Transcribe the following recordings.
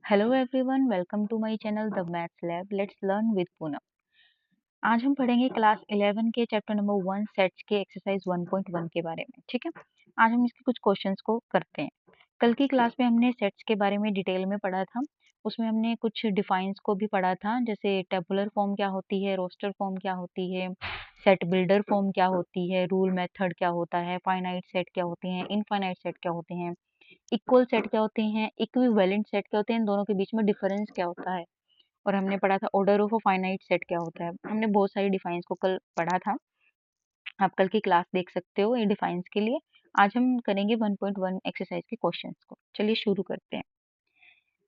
Hello everyone, welcome to my channel the maths lab. Let's learn with Poonam. आज हम पढ़ेंगे class 11 के chapter number 1 sets के exercise 1.1 के बारे में। ठीक है, आज हम इसके कुछ क्वेश्चंस को करते हैं। कल की क्लास में हमने सेट्स के बारे में डिटेल में पढ़ा था। उसमें हमने कुछ डिफाइंस को भी पढ़ा था, जैसे टेबुलर फॉर्म क्या होती है, रोस्टर फॉर्म क्या होती है, सेट बिल्डर फॉर्म क्या होती है, रूल मेथड क्या होता है, फाइनाइट सेट क्या होती हैं, इनफाइनाइट सेट क्या होते हैं, इक्वल सेट क्या होते हैं, इक्विवेलेंट सेट क्या होते हैं, इन दोनों के बीच में डिफरेंस क्या होता है। और हमने पढ़ा था order of a finite set क्या होता है। हमने बहुत सारी डिफाइंस को कल पढ़ा था। आप कल की क्लास देख सकते हो ये डिफाइंस के लिए। आज हम करेंगे 1.1 एक्सरसाइज के क्वेश्चंस को। चलिए शुरू करते हैं।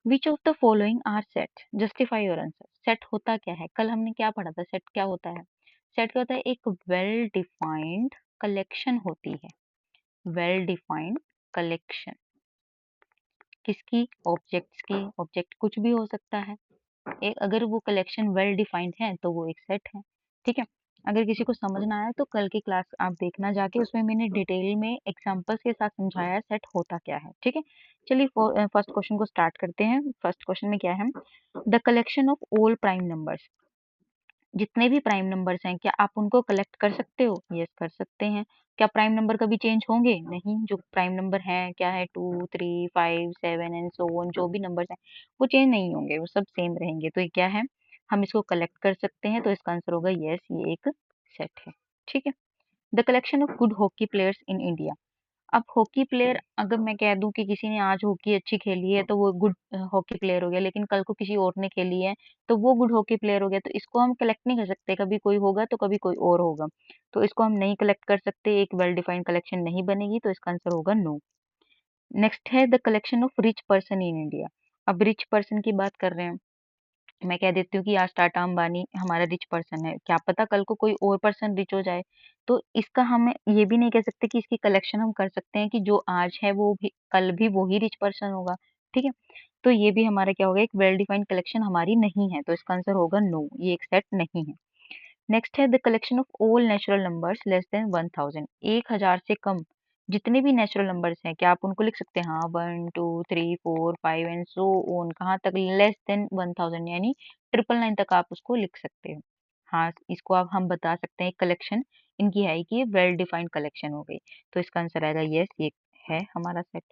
Which of the following are set, justify your answer. Set होता क्या है? कल हमने क्या पढ़ा था? सेट क्या होता है? सेट क्या होता है? एक वेल डिफाइंड कलेक्शन होती है। वेल डिफाइंड कलेक्शन किसकी? ऑब्जेक्ट्स की। ऑब्जेक्ट कुछ भी हो सकता है। एक अगर वो कलेक्शन वेल डिफाइंड है तो वो एक सेट है। ठीक है, अगर किसी को समझ ना आए तो कल की क्लास आप देखना जाके, उसमें मैंने डिटेल में एग्जांपल्स के साथ समझाया है सेट होता क्या है। ठीक है, चलिए फर्स्ट क्वेश्चन को स्टार्ट करते हैं। फर्स्ट क्वेश्चन में क्या है? The collection of all prime numbers. जितने भी प्राइम नंबर्स हैं क्या आप उनको कलेक्ट कर सकते हो? यस, कर सकते हैं। क्या प्राइम नंबर कभी चेंज होंगे? नहीं। जो प्राइम नंबर हैं क्या है, 2, 3, 5, 7 एंड सो ऑन, जो भी नंबर्स हैं वो चेंज नहीं होंगे, वो सब सेम रहेंगे। तो ये क्या है? हम इसको कलेक्ट कर सकते हैं। तो इसका आंसर होगा यस, ये एक सेट है। ठीक है। The collection of good hockey players in India. अब हॉकी प्लेयर, अगर मैं कह दूं कि किसी ने आज हॉकी अच्छी खेली है तो वो गुड हॉकी प्लेयर हो गया, लेकिन कल को किसी और ने खेली है तो वो गुड हॉकी प्लेयर हो गया। तो इसको हम कलेक्ट नहीं कर सकते, कभी कोई होगा तो कभी कोई और होगा। तो इसको हम नहीं कलेक्ट कर सकते, एक वेल डिफाइंड कलेक्शन नहीं बनेगी। तो इसका आंसर होगा नो। नेक्स्ट है the collection of rich person in India. अब रिच पर्सन की बात कर रहे हैं, मैं कह देती हूँ कि आज टाटा अंबानी हमारा रिच पर्सन है, क्या पता कल को कोई और पर्सन रिच हो जाए। तो इसका हम ये भी नहीं कह सकते कि इसकी कलेक्शन हम कर सकते हैं कि जो आज है वो भी कल भी वो ही रिच पर्सन होगा। ठीक है, तो ये भी हमारा क्या होगा, एक वेल डिफाइंड कलेक्शन हमारी नहीं है। तो इसका आंसर होगा नो, ये एक सेट नहीं है। नेक्स्ट है the collection of all natural numbers less than 1000। 1000 से कम जितने भी नेचुरल नंबर्स हैं क्या आप उनको लिख सकते हैं? हाँ, 1, 2, 3, 4, 5 एंड सो ऑन, कहाँ तक? लेस देन 1000 यानी 999 तक आप उसको लिख सकते हो। हाँ, इसको आप हम बता सकते हैं कलेक्शन इनकी है कि ये वेल डिफाइंड कलेक्शन हो गई। तो इसका आंसर आएगा यस, ये है हमारा सेट।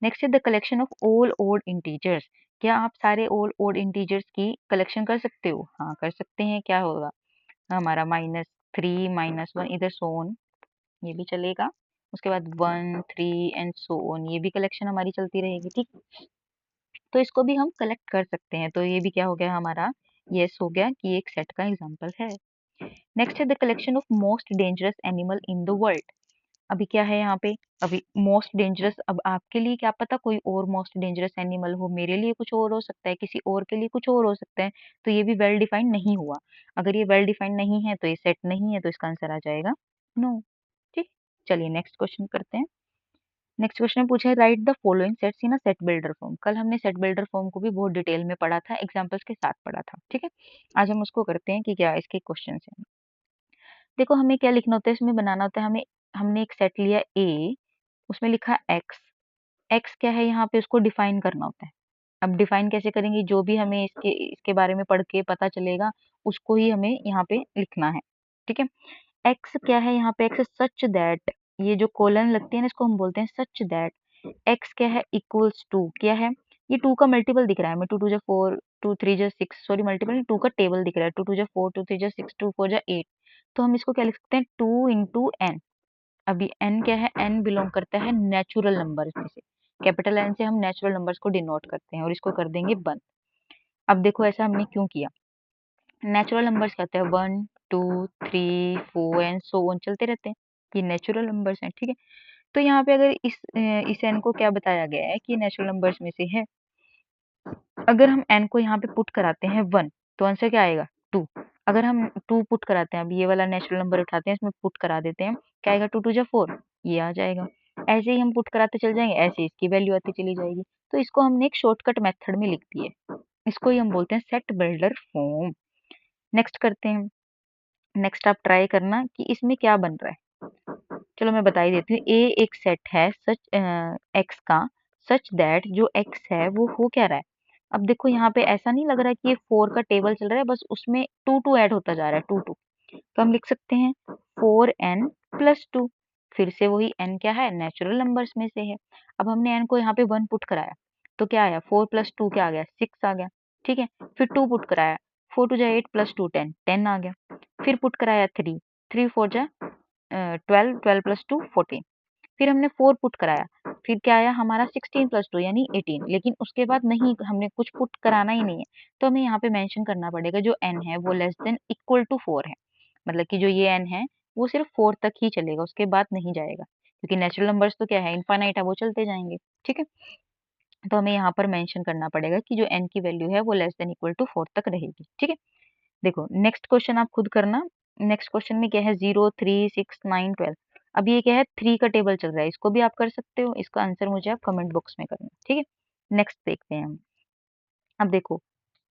नेक्स्ट है the collection of all odd integers. क्या आप सारे ऑल ओड इंटीजर्स की कलेक्शन कर सकते हो? हाँ, कर सकते हैं। क्या होगा हमारा? -3, -1, इधर सो ऑन, ये भी चलेगा। उसके बाद 1, 3 एंड सो ऑन, ये भी कलेक्शन हमारी चलती रहेगी। ठीक, तो इसको भी हम कलेक्ट कर सकते हैं। तो ये भी क्या हो गया हमारा? यस हो गया कि एक सेट का एग्जांपल है। नेक्स्ट है the collection of most dangerous animal in the world. अभी क्या है यहाँ पे? अभी मोस्ट डेंजरस, अब आपके लिए क्या पता कोई और मोस्ट डेंजरस एनिमल हो, मेरे लिए कुछ और हो सकता है, किसी और के लिए कुछ और हो सकता है। तो ये भी वेल डिफाइंड नहीं हुआ। अगर ये वेल डिफाइंड नहीं है तो ये सेट नहीं है। तो इसका आंसर आ जाएगा नो। ठीक, चलिए नेक्स्ट क्वेश्चन करते हैं। नेक्स्ट क्वेश्चन में पूछा है right the following sets in a set builder form. कल हमने सेट बिल्डर फॉर्म को भी बहुत डिटेल में पढ़ा था, एग्जांपल्स के साथ पढ़ा था। ठीक है, आज हम उसको करते हैं कि क्या इसके क्वेश्चन है। देखो, हमें क्या लिखना होता है, इसमें बनाना होता है हमें। हमने एक सेट लिया ए, उसमें लिखा एक्स। एक्स क्या है यहाँ पे, उसको डिफाइन करना होता है। अब डिफाइन कैसे करेंगे? जो भी हमें इसके इसके बारे में पढ़ के पता चलेगा उसको ही हमें यहाँ पे लिखना है। ठीक है, एक्स क्या है यहाँ पे? एक्स सच दैट, ये जो कोलन लगती है ना इसको हम बोलते हैं सच दैट। एक्स क्या है? इक्वल्स टू, क्या है? ये टू का मल्टीपल दिख रहा है हमें, 2 2 जा 4, 2 3 जा 6, सॉरी मल्टीपल नहीं, टू का टेबल दिख रहा है, 2 2 जा 4, 2 3 जा 6, 2 4 जा 8। तो हम इसको क्या लिख सकते हैं? 2 × n। अभी n क्या है? n बिलोंग करता है नेचुरल नंबर्स में से। कैपिटल N से हम नेचुरल नंबर्स को डिनोट करते हैं और इसको कर देंगे बंद। अब देखो ऐसा हमने क्यों किया? नेचुरल नंबर्स कहते हैं 1, 2, 3, 4 एंड सो ऑन, चलते रहते हैं। ये नेचुरल नंबर्स हैं। ठीक है, तो यहाँ पे अगर इस n को क्या बताया गया है कि नेचुरल नंबर्स में से है, अगर हम n को यहाँ पे पुट कराते हैं 1, तो आंसर क्या आएगा? 2। अगर हम 2 पुट कराते हैं, अब ये वाला नेचुरल नंबर उठाते हैं, इसमें पुट करा देते हैं, क्या आएगा? 2 2 जा 4, ये आ जाएगा। ऐसे ही हम पुट कराते चल जाएंगे, ऐसे इसकी वैल्यू आती चली जाएगी। तो इसको हमने एक शॉर्टकट मेथड में लिख दिया, इसको ही हम बोलते हैं सेट बिल्डर फॉर्म। नेक्स्ट करते हैं। नेक्स्ट आप ट्राई करना कि इसमें क्या बन रहा है। चलो मैं बता ही देती हूँ। ए एक सेट है सच एक्स का, सच दैट जो एक्स है वो हो क्या रहा है? अब देखो यहाँ पे ऐसा नहीं लग रहा है कि ये 4 का टेबल चल रहा है, बस उसमें 2 ऐड होता जा रहा है, 2 तो हम लिख सकते हैं 4n प्लस 2। फिर से वही n क्या है, नेचुरल नंबर्स में से है। अब हमने n को यहाँ पे 1 पुट कराया तो क्या आया, 4 प्लस 2 क्या आ गया, 6 आ गया। ठीक है, फिर 2 पुट कराया, 4 टू जा 8 प्लस 2 10, 10 आ गया। फिर पुट कराया 3, 3 4 जा 12, 12 प्लस 2 14। फिर हमने 4 पुट कराया, फिर क्या आया हमारा 16 प्लस 2 यानी 18। लेकिन उसके बाद नहीं, हमने कुछ पुट कराना ही नहीं है, तो हमें यहाँ पे मेंशन करना पड़ेगा जो n है वो लेस देन इक्वल टू 4 है। मतलब कि जो ये n है वो सिर्फ 4 तक ही चलेगा, उसके बाद नहीं जाएगा, क्योंकि नेचुरल नंबर्स तो क्या है, इनफाइनाइट है, वो चलते जाएंगे। ठीक है, तो हमें यहाँ पर मेंशन करना पड़ेगा कि जो n की वैल्यू है वो लेस देन इक्वल टू 4 तक रहेगी। ठीक है, देखो नेक्स्ट क्वेश्चन आप खुद करना। नेक्स्ट क्वेश्चन में क्या है, 0 3 6 9 12। अब ये क्या है, 3 का टेबल चल रहा है, इसको भी आप कर सकते हो, इसका आंसर मुझे आप कमेंट बॉक्स में करना। ठीक है, नेक्स्ट देखते हैं हम। अब देखो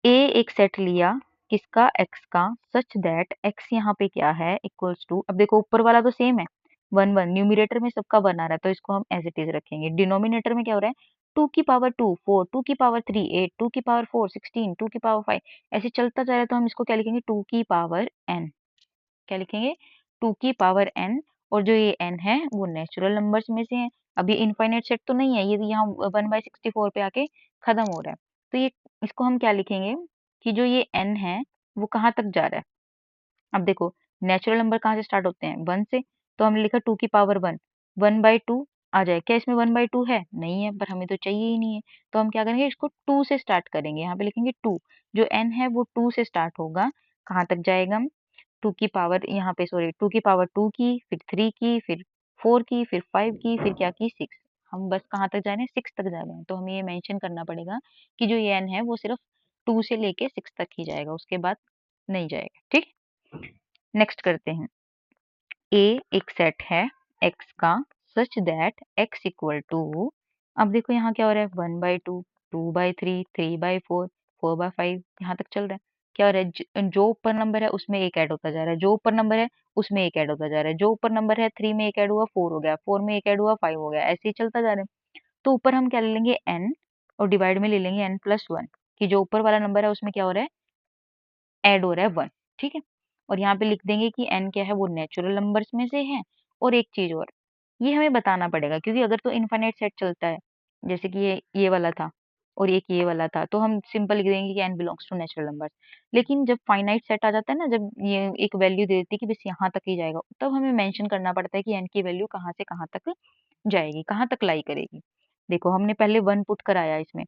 ए एक सेट लिया किसका, x का, सच दैट x यहाँ पे क्या है इक्वल्स टू। अब देखो ऊपर वाला तो सेम है, 1 1, न्यूमिनेटर में सबका 1 आ रहा है तो इसको हम एज इट इज रखेंगे। डिनोमिनेटर में क्या हो रहा है, 2 की पावर 2 4, 2 की पावर 3 8, 2 की पावर 4 16, 2 की पावर 5, ऐसे चलता जा रहा है, तो हम इसको क्या लिखेंगे, 2 की पावर n। क्या लिखेंगे, 2 की पावर n। और जो ये n है वो नेचुरल नंबर्स में से है। अब ये इनफाइनाइट सेट तो नहीं है, ये यहाँ 1/64 पे आके खत्म हो रहा है, तो ये इसको हम क्या लिखेंगे कि जो ये n है वो कहाँ तक जा रहा है। अब देखो नेचुरल नंबर कहाँ से स्टार्ट होते हैं, 1 से, तो हमने लिखा 2 की पावर 1, 1/2 आ जाए। क्या इसमें 1/2 है, नहीं है, पर हमें तो चाहिए ही नहीं है, तो हम क्या करेंगे, इसको 2 से स्टार्ट करेंगे। यहाँ पे लिखेंगे 2, जो n है वो 2 से स्टार्ट होगा, कहाँ तक जाएगा, 2 की पावर, यहाँ पे सॉरी 2 की पावर 2 की, फिर 3 की, फिर 4 की, फिर 5 की, फिर क्या की 6। हम बस कहाँ तक जा रहे हैं, 6 तक जा रहे हैं, तो हमें ये मेंशन करना पड़ेगा कि जो ये n है वो सिर्फ 2 से लेके 6 तक ही जाएगा, उसके बाद नहीं जाएगा। ठीक, नेक्स्ट करते हैं। ए एक सेट है x का such that x equal to. अब देखो यहाँ क्या हो रहा है, 1/2, 2/3, 3/4, 4/5, यहाँ तक चल रहा है। क्या हो रहा है, जो ऊपर नंबर है उसमें एक ऐड होता जा रहा है, जो ऊपर नंबर है उसमें एक ऐड होता जा रहा है, जो ऊपर नंबर है 3 में एक ऐड हुआ 4 हो गया, 4 में एक ऐड हुआ 5 हो गया, ऐसे ही चलता जा रहा है। तो ऊपर हम क्या ले लेंगे, n, और डिवाइड में ले लेंगे n+1, कि जो ऊपर वाला नंबर है उसमें क्या हो रहा है, ऐड हो रहा है 1। ठीक है, और यहाँ पे लिख देंगे कि n क्या है, वो नेचुरल नंबर्स में से है। और एक चीज और, ये हमें बताना पड़ेगा, क्योंकि अगर तो इनफाइनाइट सेट चलता है, जैसे कि ये वाला था और एक ये वाला था, तो हम सिंपल लिख देंगे कि n belongs to natural numbers. लेकिन जब फाइनाइट सेट आ जाता है ना, जब ये एक वैल्यू दे देती है कि बस यहाँ तक ही जाएगा, तब हमें मेंशन करना पड़ता है कि n की वैल्यू कहाँ से कहाँ तक जाएगी, कहाँ तक लाई करेगी। देखो हमने पहले 1 पुट कराया, इसमें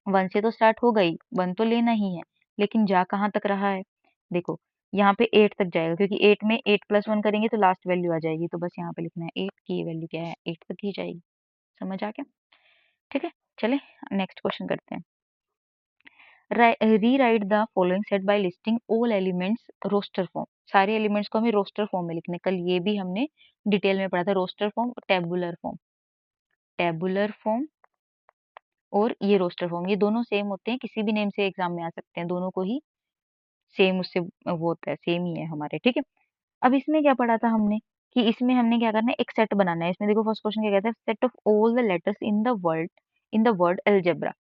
1 से तो स्टार्ट हो गई, 1 तो लेना ही है, लेकिन जा कहाँ तक रहा है, देखो यहाँ पे 8 तक जाएगा, क्योंकि 8 में 8+1 करेंगे तो लास्ट वैल्यू आ जाएगी, तो बस यहाँ पे लिखना है 8 की वैल्यू क्या है, 8 तक ही जाएगी। समझ आ गया, ठीक है, चले नेक्स्ट क्वेश्चन करते हैं। Rewrite the following set by listing all elements roster form. सारे एलिमेंट्स को हमें रोस्टर फॉर्म में लिखने, कल ये भी हमने डिटेल में पढ़ा था, roster form, tabular form, tabular form और ये रोस्टर फॉर्म, ये दोनों सेम होते हैं, किसी भी नेम से एग्जाम में आ सकते हैं, दोनों को ही सेम उससे वो होता है, सेम ही है हमारे। ठीक है, अब इसमें क्या पढ़ा था हमने, कि इसमें हमने क्या करना है, एक सेट बनाना है। इसमें देखो फर्स्ट क्वेश्चन क्या कहता है, set of all the letters in the word algebra.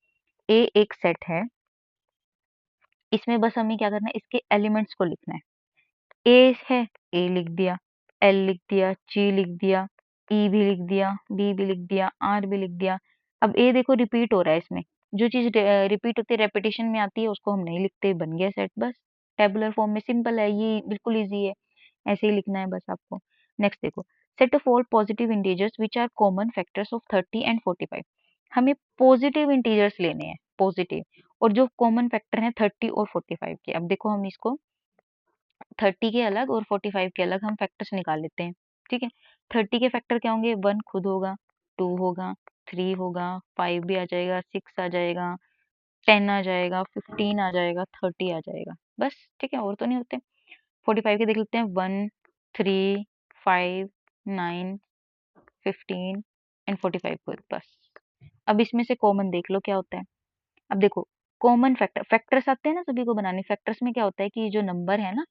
ए एक सेट है, इसमें बस हमें क्या करना है, इसके एलिमेंट्स को लिखना है। ए है, ए लिख दिया, एल लिख दिया, जी लिख दिया, ई भी लिख दिया, बी भी लिख दिया, आर भी लिख दिया। अब ए देखो रिपीट हो रहा है, इसमें जो चीज रिपीट होती है, रेपिटेशन में आती है, उसको हम नहीं लिखते, बन गया सेट। बस टेबुलर फॉर्म में सिंपल है, ये बिल्कुल इजी है, ऐसे ही लिखना है बस आपको। नेक्स्ट देखो, set of all positive integers which are common factors of 30 and 45। हमें पॉजिटिव इंटीजर्स लेने हैं, पॉजिटिव, और जो कॉमन फैक्टर हैं 30 और 45 के। अब देखो हम इसको 30 के अलग और 45 के अलग हम फैक्टर्स निकाल लेते हैं। ठीक है, 30 के फैक्टर क्या होंगे, 1 खुद होगा, 2 होगा, 3 होगा, 5 भी आ जाएगा, 6 आ जाएगा, 10 आ जाएगा, 15 आ जाएगा, 30 आ जाएगा, बस। ठीक है, और तो नहीं होते। 45 के देख लेते हैं, 1 3 5 9 15 एंड 45 खुद, बस। अब इसमें से कॉमन देख लो क्या होता है। अब देखो कॉमन फैक्टर, फैक्टर्स आते हैं ना सभी को बनाने, फैक्टर्स में क्या होता है कि जो नंबर है ना,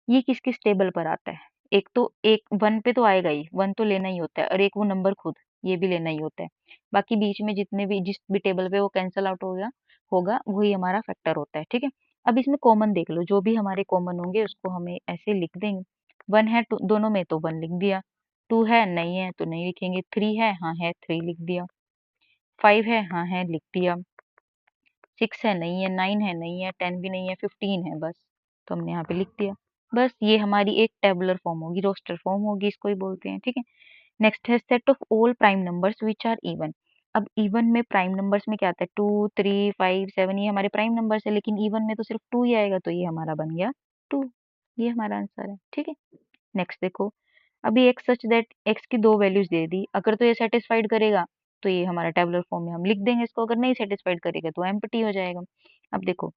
ये किस किस टेबल पर आता है। एक तो एक 1 पे तो आएगा ही, 1 तो लेना ही होता है, और एक वो नंबर खुद, ये भी लेना ही होता है। बाकी बीच में जितने भी जिस भी टेबल पे वो कैंसल आउट हो गया होगा वही हमारा फैक्टर होता है, ठीक है। अब इसमें कॉमन देख लो, जो भी हमारे कॉमन होंगे उसको हमें ऐसे लिख देंगे। 1 है दोनों में तो 1 लिख दिया, 2 है नहीं है तो नहीं लिखेंगे, 3 है हाँ है 3 लिख दिया, 5 है हाँ है लिख दिया, 6 है नहीं है, 9 है नहीं है, 10 भी नहीं है, 15 है बस, तो हमने यहाँ पे लिख दिया। बस ये हमारी एक टेबुलर फॉर्म होगी, रोस्टर फॉर्म होगी, इसको ही बोलते हैं, ठीक है। नेक्स्ट है set of all prime numbers which are even. अब इवन में प्राइम नंबर्स में क्या आता है, 2 3 5 7 ये हमारे प्राइम नंबर्स है, लेकिन इवन में तो सिर्फ 2 ही आएगा, तो ये हमारा बन गया 2। ये हमारा आंसर है, ठीक है। नेक्स्ट देखो, अभी एक्स सच दैट एक्स की दो वैल्यूज दे दी, अगर तो ये सेटिस्फाइड करेगा तो ये हमारा टेबुलर फॉर्म में हम लिख देंगे इसको, अगर नहीं सेटिस्फाइड करेगा तो एम्प्टी हो जाएगा। अब देखो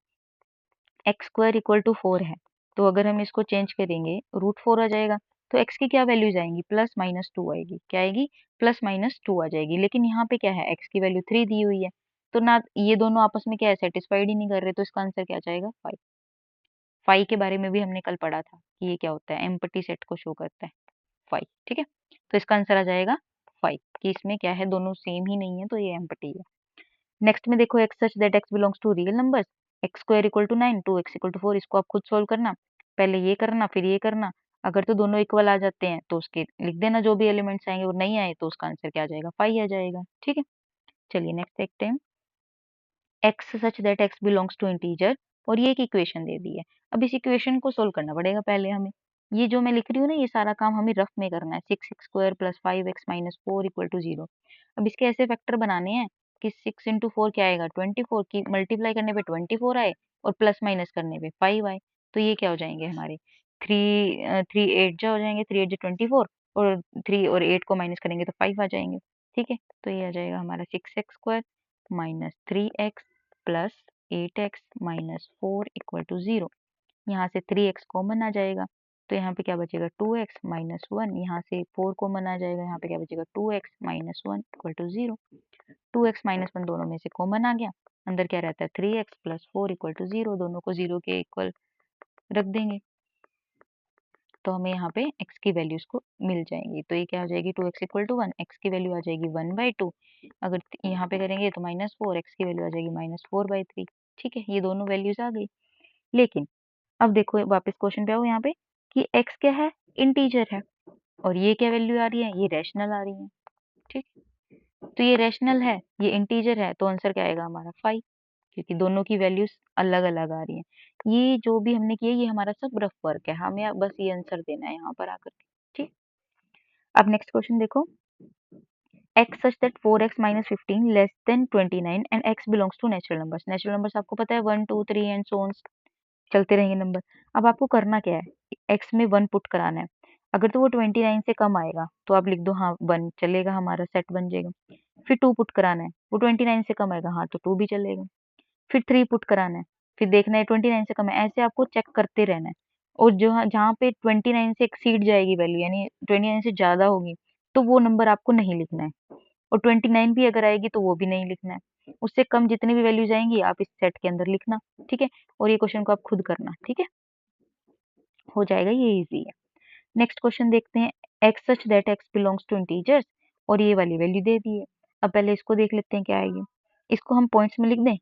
एक्स स्क्वायर इक्वल टू 4 है, तो अगर हम इसको चेंज करेंगे √4 आ जाएगा, तो एक्स की क्या वैल्यूज आएंगी, +-2 आएगी, क्या आएगी, +-2 आ जाएगी। लेकिन यहाँ पे क्या है, एक्स की वैल्यू 3 दी हुई है, तो ना ये दोनों आपस में क्या है, सेटिस्फाइड ही नहीं कर रहे, तो इसका आंसर क्या जाएगा 5। 5 के बारे में भी हमने कल पढ़ा था कि ये क्या होता है, एम्प्टी सेट को शो करता है 5, ठीक है। तो इसका आंसर आ जाएगा 5, कि इसमें क्या है, दोनों सेम ही नहीं है, तो ये एम्प्टी है। नेक्स्ट में देखो x such that x belongs to real numbers, x square equal to 9, 2x equal to 4, इसको आप खुद सोल्व करना, पहले ये करना फिर ये करना, अगर तो दोनों इक्वल आ जाते हैं तो उसके लिख देना जो भी एलिमेंट्स आएंगे, और नहीं आए तो उसका आंसर क्या आ जाएगा, 5 आ जाएगा, ठीक है। चलिए नेक्स्ट देखते हैं, x such that x belongs to integer, और ये एक इक्वेशन दे दी है। अब इस इक्वेशन को सोल्व करना पड़ेगा पहले हमें, ये जो मैं लिख रही हूँ ना ये सारा काम हमें रफ में करना है, 6x square plus 5x minus 4 equal to 0। अब इसके ऐसे फैक्टर बनाने हैं कि 6 इंटू 4 क्या आएगा, 24, की मल्टीप्लाई करने पे 24 आए और प्लस माइनस करने पे 5 आए, तो ये क्या हो जाएंगे हमारे, 3 8 जा हो जाएंगे, 3 8 जा 24, और 3 और 8 को माइनस करेंगे तो 5 आ जाएंगे, ठीक है। तो ये आ जाएगा हमारा 6x square minus 3x plus 8x minus 4 equal to 0। यहाँ से 3x कॉमन आ जाएगा, तो यहाँ पे क्या बचेगा 2x माइनस 1, यहाँ से 4 कॉमन आ जाएगा, यहाँ पे क्या बचेगा 2x minus 1 equal to 0। 2x minus 1 दोनों में से कॉमन आ गया, अंदर क्या रहता है 3x प्लस 4 इक्वल टू 0, दोनों को 0 के इक्वल रख देंगे, तो हमें यहाँ पे x की वैल्यूज को मिल जाएंगी। तो ये क्या हो जाएगी, 2x इक्वल टू 1, x की वैल्यू आ जाएगी 1/2, अगर यहाँ पे करेंगे तो -4, x की वैल्यू आ जाएगी -4/3, ठीक है। ये दोनों वैल्यूज आ गई। लेकिन अब देखो वापस क्वेश्चन पे आओ यहाँ पे, कि x क्या है, इंटीजर है, और ये क्या वैल्यू आ रही है, ये रैशनल आ रही है, ठीक। तो ये रैशनल है, ये इंटीजर है, तो आंसर क्या आएगा हमारा 5, क्योंकि दोनों की वैल्यूज अलग अलग आ रही हैं। ये जो भी हमने किया ये हमारा सब रफ वर्क है, हमें बस ये आंसर देना है यहाँ पर आकर के, ठीक। अब नेक्स्ट क्वेश्चन देखो, x such that 4x minus 15 less than 29 and x belongs to natural numbers। Natural numbers आपको पता है 1 2 3 एंड सो ऑन, चलते रहेंगे नंबर। अब आपको करना क्या है, x में 1 पुट कराना है, अगर तो वो 29 से कम आएगा तो आप लिख दो हाँ 1 चलेगा, हमारा सेट बन जाएगा। फिर 2 पुट कराना है, वो 29 से कम आएगा, हाँ तो 2 भी चलेगा। फिर 3 पुट कराना है, फिर देखना है 29 से कम है, ऐसे आपको चेक करते रहना है। और जो जहाँ पे 29 से एक्सीड जाएगी वैल्यू, यानी 29 से ज़्यादा होगी, तो वो नंबर आपको नहीं लिखना है, और 29 भी अगर आएगी तो वो भी नहीं लिखना है। उससे कम जितनी भी वैल्यूज आएंगी आप इस सेट के अंदर लिखना, ठीक है। और ये क्वेश्चन को आप खुद करना, ठीक है, हो जाएगा, ये इजी है। नेक्स्ट क्वेश्चन देखते हैं, x such that x belongs to integers, और ये वाली वैल्यू दे दी है। अब पहले इसको देख लेते हैं क्या आएगी, इसको हम पॉइंट्स में लिख दें,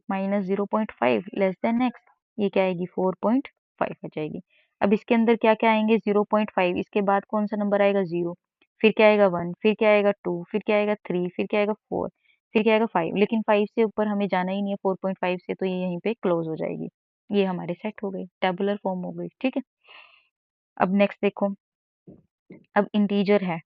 -0.5 लेस देन एक्स, ये क्या आएगी 4.5 आ जाएगी। अब इसके अंदर क्या क्या आएंगे, 0.5, इसके बाद कौन सा नंबर आएगा 0, फिर क्या आएगा 1, फिर क्या आएगा 2, फिर क्या आएगा 3, फिर क्या आएगा 4, फिर क्या आएगा 5, लेकिन 5 से ऊपर हमें जाना ही नहीं है, 4.5 से, तो ये यहीं पे क्लोज हो जाएगी। ये हमारे सेट हो गई, टेबुलर फॉर्म हो गई, ठीक है। अब नेक्स्ट देखो, अब इंटीजर है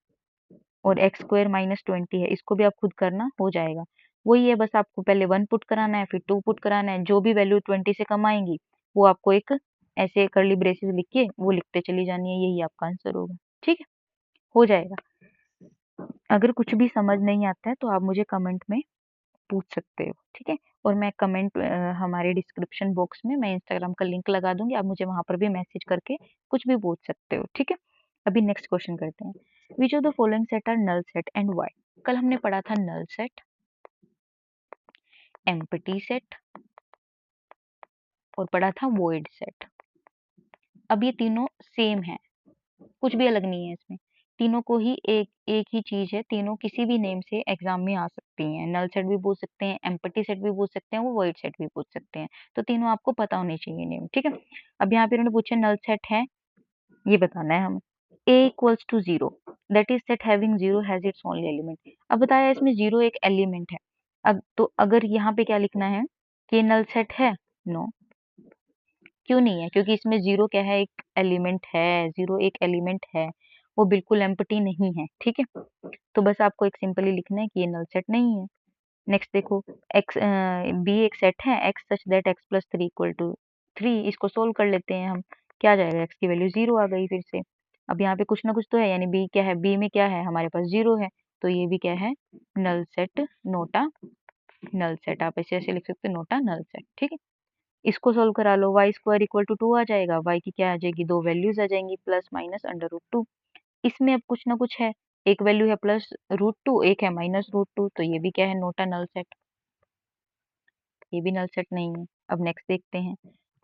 और एक्स स्क्वायर -20 है, इसको भी आप खुद करना, हो जाएगा। वही है, बस आपको पहले 1 पुट कराना है, फिर 2 पुट कराना है, जो भी वैल्यू 20 से कम आएंगी वो आपको एक ऐसे कर्ली ब्रेसेस लिख के वो लिखते चली जानी है, यही आपका आंसर होगा, ठीक है, हो जाएगा। अगर कुछ भी समझ नहीं आता है तो आप मुझे कमेंट में पूछ सकते हो, ठीक है। और मैं कमेंट हमारे डिस्क्रिप्शन बॉक्स में मैं इंस्टाग्राम का लिंक लगा दूंगी, आप मुझे वहां पर भी मैसेज करके कुछ भी पूछ सकते हो, ठीक है। अभी नेक्स्ट क्वेश्चन करते हैं, which of the following set are null set and why. कल हमने पढ़ा था नल सेट, एम्प्टी सेट, और पढ़ा था वॉइड सेट। अब ये तीनों सेम है, कुछ भी अलग नहीं है इसमें। तीनों को ही एक एक ही चीज है, तीनों किसी भी नेम से एग्जाम में आ सकती हैं। नल सेट भी पूछ सकते हैं, एम्प्टी सेट भी पूछ सकते हैं, वो वॉइड सेट भी पूछ सकते हैं। तो तीनों आपको पता होने चाहिए नेम, ठीक है। अब यहाँ पे उन्होंने पूछा नल सेट है, ये बताना है हमें। a equals to 0 that is set having 0 has its only element. अब बताया इसमें 0 एक एलिमेंट है। अब तो अगर यहाँ पे क्या लिखना है कि ये नल सेट है, नो। क्यों नहीं है? क्योंकि इसमें 0 क्या है, एक एलिमेंट है। 0 एक एलिमेंट है, वो बिल्कुल एम्प्टी नहीं है, ठीक है। तो बस आपको एक सिंपली लिखना है कि ये नल सेट नहीं है। नेक्स्ट देखो, एक्स बी एक सेट है, x such that x plus 3 equal to 3। इसको सोल्व कर लेते हैं हम। क्या आ जाएगा, एक्स की वैल्यू 0 आ गई फिर से। अब यहाँ पे कुछ ना कुछ तो है, यानी बी क्या है, बी में क्या है, हमारे पास 0 है। तो ये भी क्या है, null set, not a null set. आप ऐसे ऐसे लिख सकते हो, नोटा नल सेट, ठीक है। इसको सोल्व करा लो, वाई स्क्वायर इक्वल टू 2 आ जाएगा। वाई की क्या आ जाएगी, दो वैल्यूज आ जाएंगी, प्लस माइनस अंडर रूट 2। इसमें अब कुछ ना कुछ है, एक वैल्यू है प्लस रूट 2, एक है माइनस रूट 2। तो ये भी क्या है, नोटा नल सेट, ये भी नल सेट नहीं है। अब नेक्स्ट देखते हैं।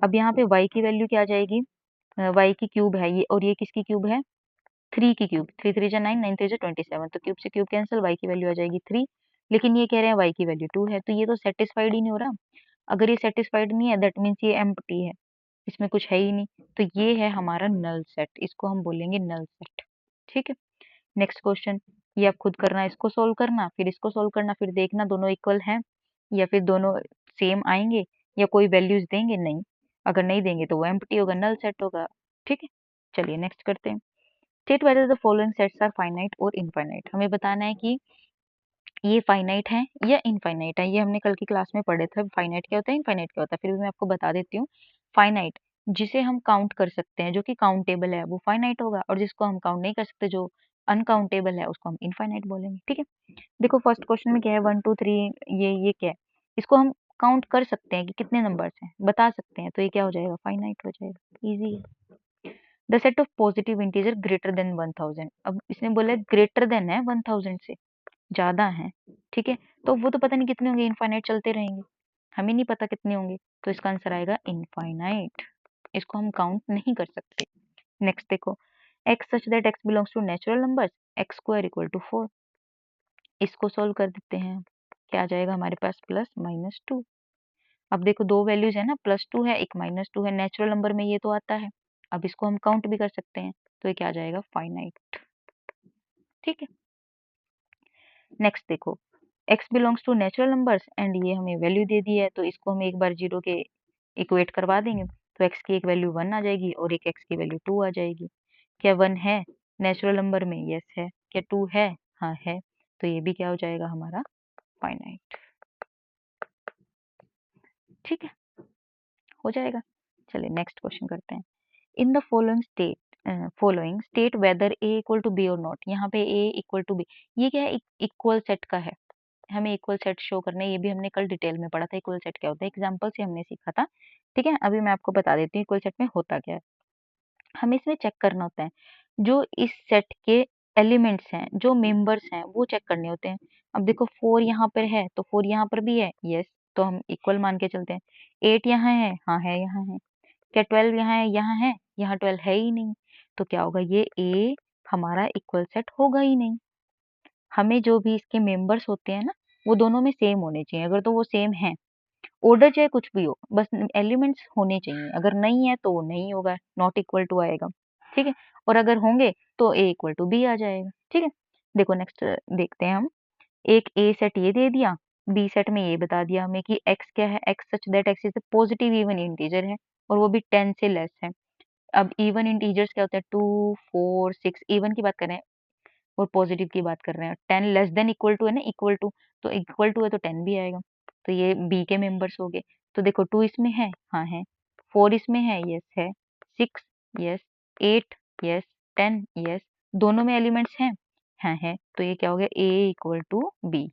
अब यहाँ पे y की वैल्यू क्या आ जाएगी, y की क्यूब है ये, और ये किसकी क्यूब है, 3 की क्यूब। 3 3 जा 9, 9 3 जा 27। तो क्यूब से क्यूब कैंसिल, y की वैल्यू आ जाएगी 3। लेकिन ये कह रहे हैं y की वैल्यू 2 है, तो ये तो सेटिस्फाइड ही नहीं हो रहा। अगर ये सेटिस्फाइड नहीं है, दैट मीन्स ये एम्प्टी है, इसमें कुछ है ही नहीं। तो ये है हमारा नल सेट, इसको हम बोलेंगे नल सेट, ठीक है। नेक्स्ट क्वेश्चन, ये आप खुद करना, इसको सोल्व करना, फिर इसको सोल्व करना, फिर देखना दोनों इक्वल हैं या फिर दोनों सेम आएंगे या कोई वैल्यूज देंगे, नहीं। अगर नहीं देंगे तो वो एम्प्टी होगा, नल सेट होगा, ठीक है। चलिए नेक्स्ट करते हैं। State whether the following sets are finite और इनफाइनाइट। हमें बताना है कि ये फाइनाइट है या इनफाइनाइट है। ये हमने कल की क्लास में पढ़े थे, फाइनाइट क्या होता है, इनफाइनाइट क्या होता है। फिर भी मैं आपको बता देती हूँ। फाइनाइट जिसे हम काउंट कर सकते हैं, जो कि काउंटेबल है, वो फाइनाइट होगा, और जिसको हम काउंट नहीं कर सकते, जो अनकाउंटेबल है, उसको हम इनफाइनाइट बोलेंगे, ठीक है। देखो फर्स्ट क्वेश्चन में क्या है, 1 2 3, ये क्या है, इसको हम काउंट कर सकते हैं कि कितने नंबर्स हैं, बता सकते हैं। तो ये क्या हो जाएगा, फाइनाइट हो जाएगा, इजी है। The set of positive integer greater than 1000। अब इसने बोला ग्रेटर देन है 1000 से, ज्यादा है, ठीक है। तो वो तो पता नहीं कितने होंगे, इनफाइनाइट चलते रहेंगे, हमें नहीं पता कितने होंगे। तो इसका आंसर आएगा इनफाइनाइट, इसको हम काउंट नहीं कर सकते। नेक्स्ट देखो, x such that x belongs to natural numbers, x square equal to 4। इसको सोल्व कर देते हैं, क्या आ जाएगा हमारे पास, प्लस माइनस 2। अब देखो दो वैल्यूज है ना, प्लस 2 है, एक माइनस 2 है, नेचुरल नंबर में ये तो आता है। अब इसको हम काउंट भी कर सकते हैं, तो ये क्या आ जाएगा, फाइनाइट, ठीक है। नेक्स्ट देखो, x belongs to natural numbers and ये हमें वैल्यू दे दी है, तो इसको हम एक बार 0 के इक्वेट करवा देंगे। तो x की एक वैल्यू 1 आ जाएगी और एक x की वैल्यू 2 आ जाएगी। क्या 1 है नेचुरल नंबर में, यस है। क्या 2 है, हाँ है। तो ये भी क्या हो जाएगा हमारा, फाइनाइट, ठीक है, हो जाएगा। चलिए नेक्स्ट क्वेश्चन करते हैं। In the following state whether a equal to B और नॉट। यहाँ पे a इक्वल टू बी, ये क्या है, इक्वल सेट का है, हमें इक्वल सेट शो करना है। ये भी हमने कल डिटेल में पढ़ा था, इक्वल सेट क्या होता है, एग्जांपल से हमने सीखा था, ठीक है। अभी मैं आपको बता देती हूँ इक्वल सेट में होता क्या है। हमें इसमें चेक करना होता है, जो इस सेट के एलिमेंट्स हैं, जो मेंबर्स हैं, वो चेक करने होते हैं। अब देखो 4 यहाँ पर है, तो 4 यहाँ पर भी है, यस, तो हम इक्वल मान के चलते हैं। 8 यहाँ है, हाँ है, यहाँ है। क्या 12 यहाँ है, यहाँ है, यहाँ 12 है ही नहीं। तो क्या होगा, ये ए हमारा इक्वल सेट होगा ही नहीं। हमें जो भी इसके मेंबर्स होते हैं ना, वो दोनों में सेम होने चाहिए। अगर तो वो सेम है, ऑर्डर चाहे कुछ भी हो, बस एलिमेंट्स होने चाहिए। अगर नहीं है तो वो नहीं होगा, नॉट इक्वल टू आएगा, ठीक है। और अगर होंगे तो ए इक्वल टू बी आ जाएगा, ठीक है। देखो नेक्स्ट देखते हैं हम। एक ए सेट ये दे दिया, बी सेट में ये बता दिया हमें कि एक्स क्या है, x such that x is a positive even integer है, और वो भी 10 से लेस है। अब इवन इंटीजर्स क्या होते हैं, 2 4 6, इवन की बात कर रहे हैं और पॉजिटिव की बात कर रहे हैं। 10 लेस देन इक्वल टू है ना, इक्वल टू, तो इक्वल टू है तो 10 भी आएगा। तो ये बी के मेंबर्स हो गए। तो देखो 2 इसमें है, हाँ है। 4 इसमें है, यस है। 6 यस, 8 यस, 10 यस, दोनों में एलिमेंट्स हैं, हाँ है। तो ये क्या हो गया, ए इक्वल टू बी,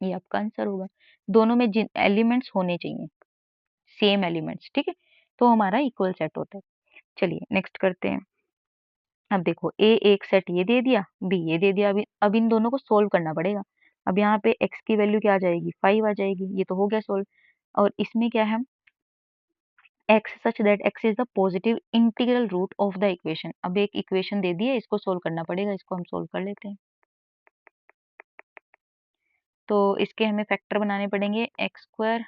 ये आपका आंसर होगा। दोनों में जिन एलिमेंट्स होने चाहिए, सेम एलिमेंट्स, ठीक है, तो हमारा इक्वल सेट होता है। चलिए नेक्स्ट करते हैं। अब देखो ए एक सेट ये दे दिया, बी ये दे दिया। अब इन दोनों को सोल्व करना पड़ेगा। अब यहाँ पे x की वैल्यू क्या आ जाएगी, 5 आ जाएगी, ये तो हो गया सोल्व। और इसमें क्या है, x such that x is the positive integral root of the equation। अब एक इक्वेशन दे दी है, इसको सोल्व करना पड़ेगा, इसको हम सोल्व कर लेते हैं। तो इसके हमें फैक्टर बनाने पड़ेंगे, एक्स स्क्वायर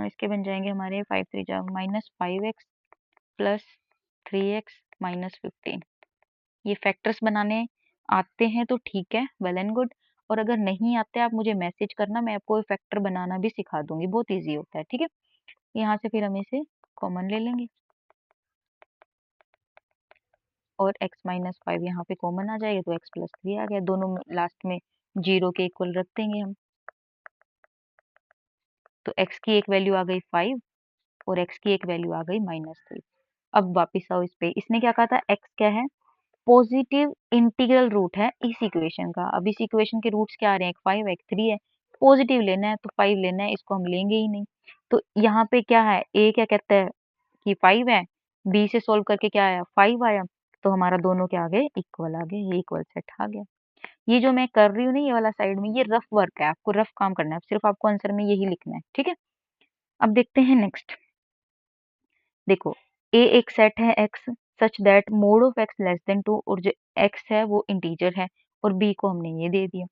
इसके बन जाएंगे हमारे 5 3 जा -5x प्लस 3x माइनस 15। ये फैक्टर्स बनाने आते हैं तो ठीक है, वेल एंड गुड। और अगर नहीं आते आप मुझे मैसेज करना, मैं आपको फैक्टर बनाना भी सिखा दूंगी, बहुत इजी होता है, ठीक है। यहाँ से फिर हम इसे कॉमन ले लेंगे और x माइनस 5 यहाँ पे कॉमन आ जाएगा, तो x प्लस 3 आ गया। दोनों लास्ट में 0 के इक्वल रख देंगे हम। तो x की एक वैल्यू आ गई 5 और x की एक वैल्यू आ गई -3। अब वापिस आओ इस पे, इसने क्या कहा था, x क्या है, पॉजिटिव इंटीग्रल रूट है इस इक्वेशन का। अब इस इक्वेशन के रूट्स क्या आ रहे हैं, 5 एक 3 है, पॉजिटिव लेना है तो 5 लेना है, इसको हम लेंगे ही नहीं। तो यहाँ पे क्या है, a क्या कहता है कि 5 है, b से सोल्व करके क्या आया, 5 आया, तो हमारा दोनों क्या आ गए, इक्वल आ गए, ये इक्वल सेट आ गया। ये जो मैं कर रही हूँ ना ये वाला साइड में, ये रफ वर्क है, आपको रफ काम करना है, सिर्फ आपको आंसर में यही लिखना है, ठीक है। अब देखते हैं नेक्स्ट। देखो a एक सेट है x such that mode of x less than 2, और जो x है वो इंटीजर है और b को हमने ये दे दिया।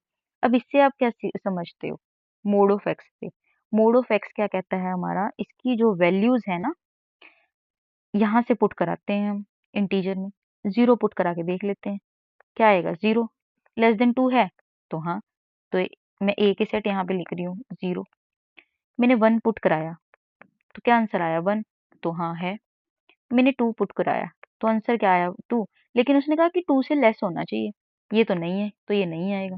अब इससे आप क्या समझते हो, मोड ऑफ x से, मोड ऑफ x क्या कहता है हमारा, इसकी जो वैल्यूज है ना, यहाँ से पुट कराते हैं हम इंटीजर में, 0 पुट करा के देख लेते हैं क्या आएगा, 0 लेस देन 2 है तो हाँ, तो मैं a के सेट यहाँ पे लिख रही हूँ 0। मैंने 1 पुट कराया तो क्या आंसर आया 1, तो हाँ है। मैंने 2 पुट कराया तो आंसर क्या आया 2, लेकिन उसने कहा कि 2 से लेस होना चाहिए, ये तो नहीं है, तो ये नहीं आएगा।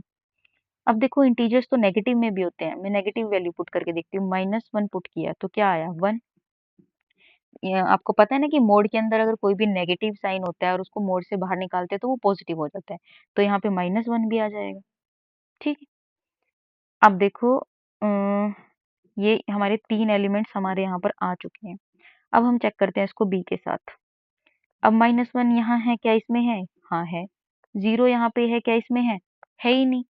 अब देखो इंटीजर्स तो नेगेटिव में भी होते हैं, मैं नेगेटिव वैल्यू पुट करके देखती हूँ, -1 पुट किया तो क्या आया 1। आपको पता है ना कि मोड के अंदर अगर कोई भी नेगेटिव साइन होता है और उसको मोड से बाहर निकालते हैं तो वो पॉजिटिव हो जाता है, तो यहाँ पे -1 भी आ जाएगा, ठीक है। अब देखो ये हमारे 3 एलिमेंट्स हमारे यहाँ पर आ चुके हैं। अब हम चेक करते हैं इसको बी के साथ। अब -1 यहाँ है, क्या इसमें है, हाँ है। 0 यहाँ पे है, क्या इसमें है ही नहीं,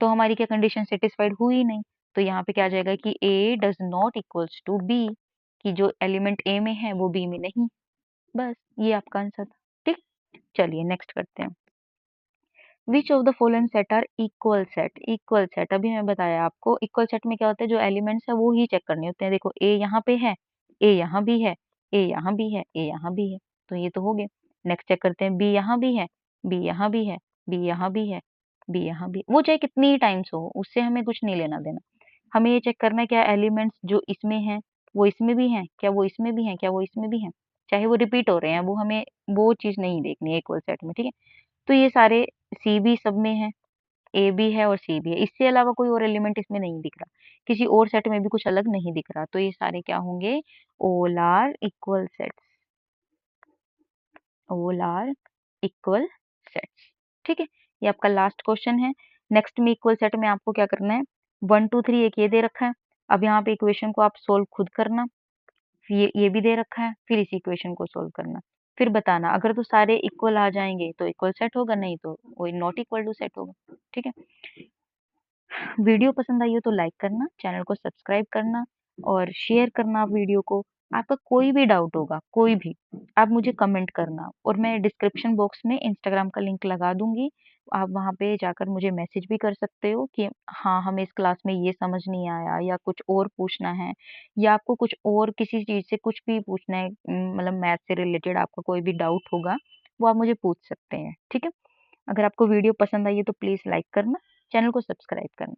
तो हमारी क्या कंडीशन सेटिस्फाइड हुई ही नहीं। तो यहाँ पे क्या आ जाएगा कि a does not equals to b, कि जो एलिमेंट a में है वो b में नहीं। बस ये आपका आंसर था, ठीक। चलिए नेक्स्ट करते हैं। Which of the following set are equal set, equal set अभी मैं बताया आपको, इक्वल सेट में क्या होता है, जो एलिमेंट्स है वो ही चेक करने होते हैं। देखो a यहाँ पे है, a यहाँ भी है, a यहाँ भी है, a यहाँ भी है, तो ये तो हो गए। नेक्स्ट चेक करते हैं, b यहाँ भी है, b यहाँ भी है, b यहाँ भी है, b यहाँ भी, वो चाहे कितनी ही टाइम्स हो उससे हमें कुछ नहीं लेना देना। हमें ये चेक करना है क्या एलिमेंट्स जो इसमें हैं वो इसमें भी हैं, क्या वो इसमें भी हैं, क्या वो इसमें भी हैं, चाहे वो रिपीट हो रहे हैं, वो हमें वो चीज नहीं देखनी है इक्वल सेट में, ठीक है। तो ये सारे सी भी सब में है, ए भी है और सी भी है, इससे अलावा कोई और एलिमेंट इसमें नहीं दिख रहा, किसी और सेट में भी कुछ अलग नहीं दिख रहा, तो ये सारे क्या होंगे, all are equal sets, all are equal sets, ठीक है। ये आपका लास्ट क्वेश्चन है। नेक्स्ट में इक्वल सेट में आपको क्या करना है, 1 2 3 एक ये दे रखा है, अब यहाँ पे इक्वेशन को आप सोल्व खुद करना, ये भी दे रखा है, फिर इस इक्वेशन को सोल्व करना, फिर बताना अगर तो सारे इक्वल आ जाएंगे तो इक्वल सेट होगा, नहीं तो वही नॉट इक्वल टू सेट होगा, ठीक है। वीडियो पसंद आई हो तो लाइक करना, चैनल को सब्सक्राइब करना और शेयर करना आप वीडियो को। आपका कोई भी डाउट होगा, कोई भी, आप मुझे कमेंट करना, और मैं डिस्क्रिप्शन बॉक्स में इंस्टाग्राम का लिंक लगा दूंगी, आप वहाँ पे जाकर मुझे मैसेज भी कर सकते हो कि हाँ हमें इस क्लास में ये समझ नहीं आया या कुछ और पूछना है, या आपको कुछ और किसी चीज़ से कुछ भी पूछना है, मतलब मैथ से रिलेटेड आपका कोई भी डाउट होगा वो आप मुझे पूछ सकते हैं, ठीक है। अगर आपको वीडियो पसंद आई है तो प्लीज़ लाइक करना, चैनल को सब्सक्राइब करना।